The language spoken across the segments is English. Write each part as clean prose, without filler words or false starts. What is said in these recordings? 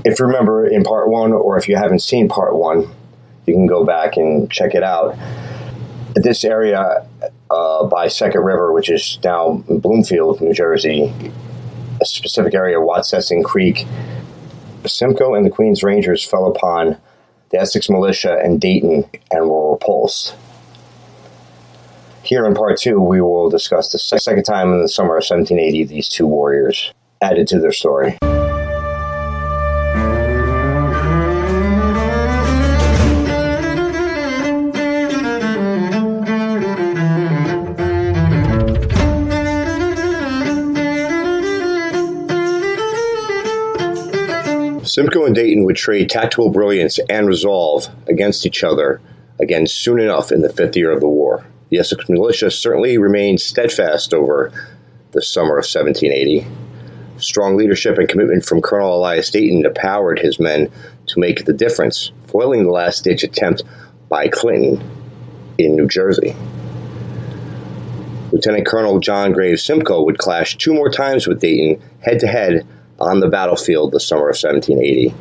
If you remember in part one, or if you haven't seen part one, you can go back and check it out. This area by Second River, which is now in Bloomfield, New Jersey, a specific area, Wetsessing Creek, Simcoe and the Queens Rangers fell upon the Essex militia in Dayton and were repulsed. Here in part two, we will discuss the second time in the summer of 1780 these two warriors added to their story. Simcoe and Dayton would trade tactical brilliance and resolve against each other again soon enough in the fifth year of the war. The Essex militia certainly remained steadfast over the summer of 1780. Strong leadership and commitment from Colonel Elias Dayton empowered his men to make the difference, foiling the last-ditch attempt by Clinton in New Jersey. Lieutenant Colonel John Graves Simcoe would clash two more times with Dayton head-to-head on the battlefield the summer of 1780.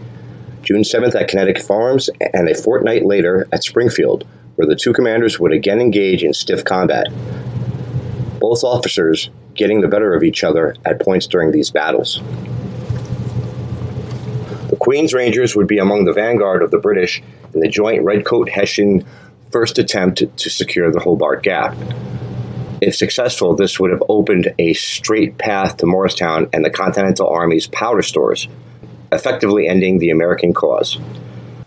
June 7th at Connecticut Farms, and a fortnight later at Springfield, where the two commanders would again engage in stiff combat, both officers getting the better of each other at points during these battles. The Queens Rangers would be among the vanguard of the British in the joint Redcoat-Hessian first attempt to secure the Hobart Gap. If successful, this would have opened a straight path to Morristown and the Continental Army's powder stores, effectively ending the American cause.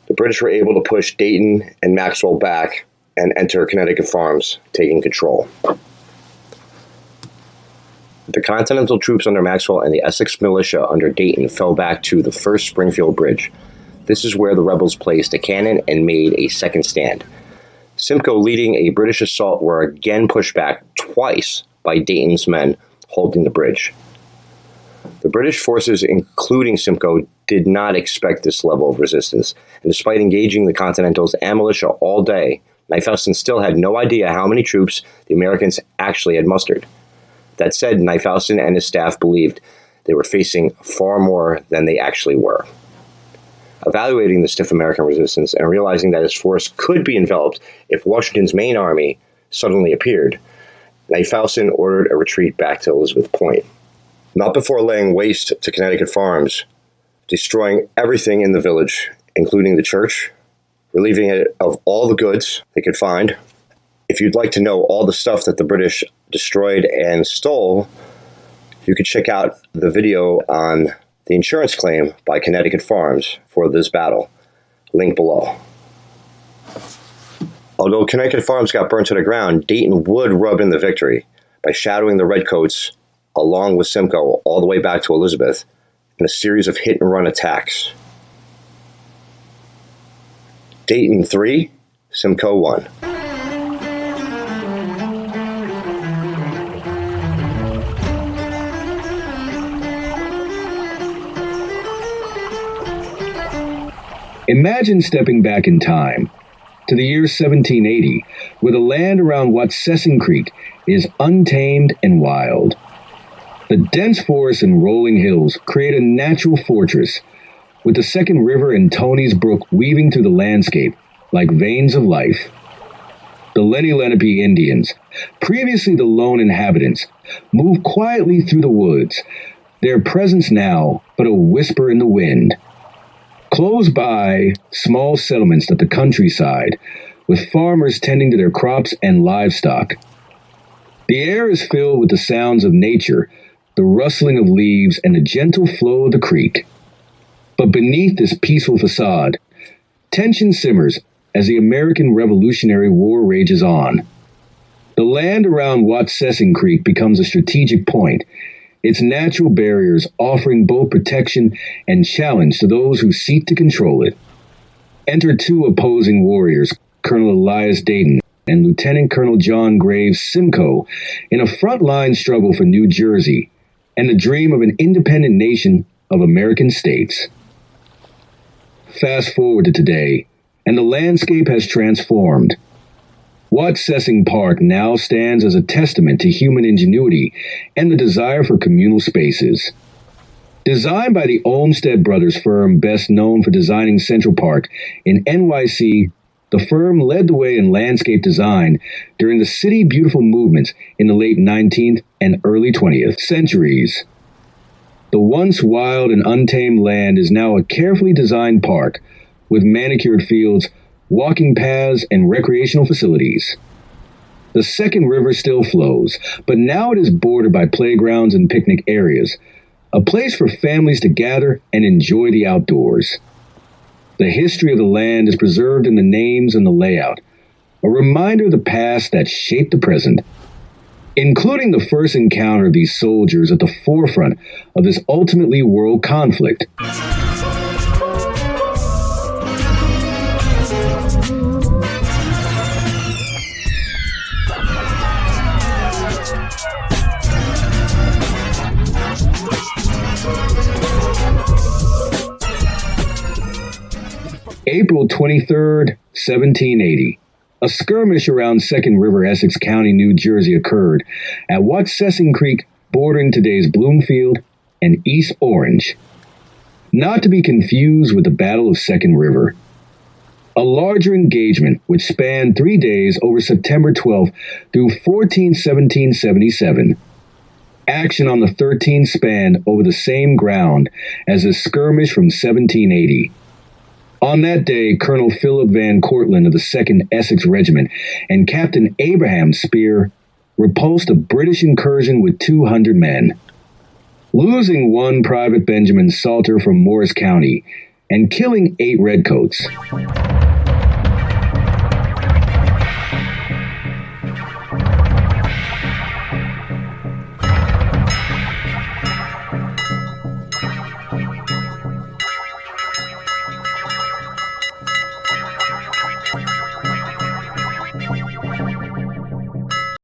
The British were able to push Dayton and Maxwell back and enter Connecticut Farms, taking control. The Continental troops under Maxwell and the Essex militia under Dayton fell back to the first Springfield Bridge. This is where the rebels placed a cannon and made a second stand. Simcoe, leading a British assault, were again pushed back twice by Dayton's men holding the bridge. The British forces, including Simcoe, did not expect this level of resistance, and despite engaging the Continentals and militia all day, Knyphausen still had no idea how many troops the Americans actually had mustered. That said, Knyphausen and his staff believed they were facing far more than they actually were. Evaluating the stiff American resistance and realizing that his force could be enveloped if Washington's main army suddenly appeared, Knyphausen ordered a retreat back to Elizabeth Point. Not before laying waste to Connecticut Farms, destroying everything in the village, including the church, relieving it of all the goods they could find. If you'd like to know all the stuff that the British destroyed and stole, you could check out the video on the insurance claim by Connecticut Farms for this battle. Link below. Although Connecticut Farms got burnt to the ground, Dayton would rub in the victory by shadowing the Redcoats along with Simcoe all the way back to Elizabeth in a series of hit-and-run attacks. Dayton 3, Simcoe 1. Imagine stepping back in time to the year 1780, where the land around Wetsessing Creek is untamed and wild. The dense forests and rolling hills create a natural fortress, with the Second River and Tony's Brook weaving through the landscape like veins of life. The Lenni Lenape Indians, previously the lone inhabitants, move quietly through the woods, their presence now but a whisper in the wind. Close by, small settlements at the countryside, with farmers tending to their crops and livestock. The air is filled with the sounds of nature, the rustling of leaves, and the gentle flow of the creek. But beneath this peaceful facade, tension simmers as the American Revolutionary War rages on. The land around Wetsessing Creek becomes a strategic point, its natural barriers offering both protection and challenge to those who seek to control it. Enter two opposing warriors, Colonel Elias Dayton and Lieutenant Colonel John Graves Simcoe, in a frontline struggle for New Jersey and the dream of an independent nation of American states. Fast forward to today, and the landscape has transformed. Wetsessing Park now stands as a testament to human ingenuity and the desire for communal spaces. Designed by the Olmsted Brothers firm best known for designing Central Park in NYC, the firm led the way in landscape design during the City Beautiful movements in the late 19th and early 20th centuries. The once wild and untamed land is now a carefully designed park with manicured fields, walking paths, and recreational facilities. The Second River still flows, but now it is bordered by playgrounds and picnic areas, a place for families to gather and enjoy the outdoors. The history of the land is preserved in the names and the layout, a reminder of the past that shaped the present, including the first encounter of these soldiers at the forefront of this ultimately world conflict. April 23rd, 1780. A skirmish around Second River, Essex County, New Jersey occurred at Wetsessing Creek, bordering today's Bloomfield and East Orange. Not to be confused with the Battle of Second River. A larger engagement which spanned 3 days over September 12th through 1777. Action on the 13th spanned over the same ground as the skirmish from 1780. On that day, Colonel Philip Van Cortlandt of the 2nd Essex Regiment and Captain Abraham Spear repulsed a British incursion with 200 men, losing one Private Benjamin Salter from Morris County and killing 8 redcoats.